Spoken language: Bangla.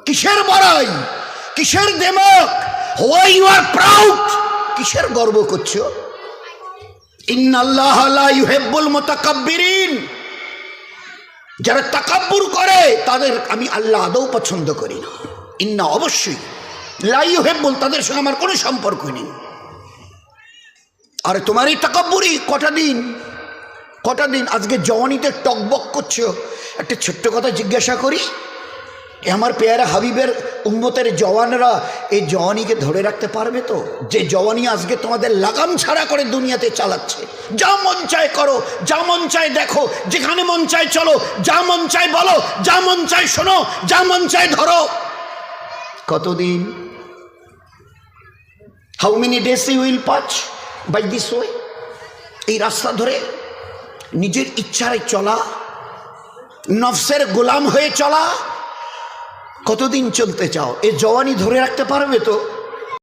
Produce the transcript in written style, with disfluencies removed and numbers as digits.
কিসের বড়াই, কিসের দেমক? হোয়াই ইউ আর প্রাউড, কিসের গর্ব করছো? ইন্নাল্লাহ লা ইউহিব্বুল মুতাকাব্বিরিন, যারা তাকাব্বুর করে তাদের আমি আল্লাহ আদৌ পছন্দ করি না। ইন্না অবশ্যই, লা ইউহিব্বুল, তাদের সঙ্গে আমার কোনো সম্পর্ক নেই। আরে তোমার এই তাকাব্বুরি কটা দিন আজকে জওয়ানিতে টকবক করছো। একটা ছোট্ট কথা জিজ্ঞাসা করি, আমার পেয়ারা হাবিবের উম্মতের জওয়ানরা এই জওয়ানিকে ধরে রাখতে পারবে তো? যে জওয়ানি আজকে তোমাদের লাগাম ছাড়া করে দুনিয়াতে চালাচ্ছে, যা মন চায় করো, যা মন চায় দেখো, যেখানে মন চায় চলো, যা মন চায় বলো, যা মন চায় শোনো, যা মন চায় ধরো। কতদিন? How many days you will pass by this way? এই রাস্তা ধরে নিজের ইচ্ছায় চলা, নফসের গোলাম হয়ে চলা, কতদিন চলতে চাও? এ জওয়ানি ধরে রাখতে পারবে তো?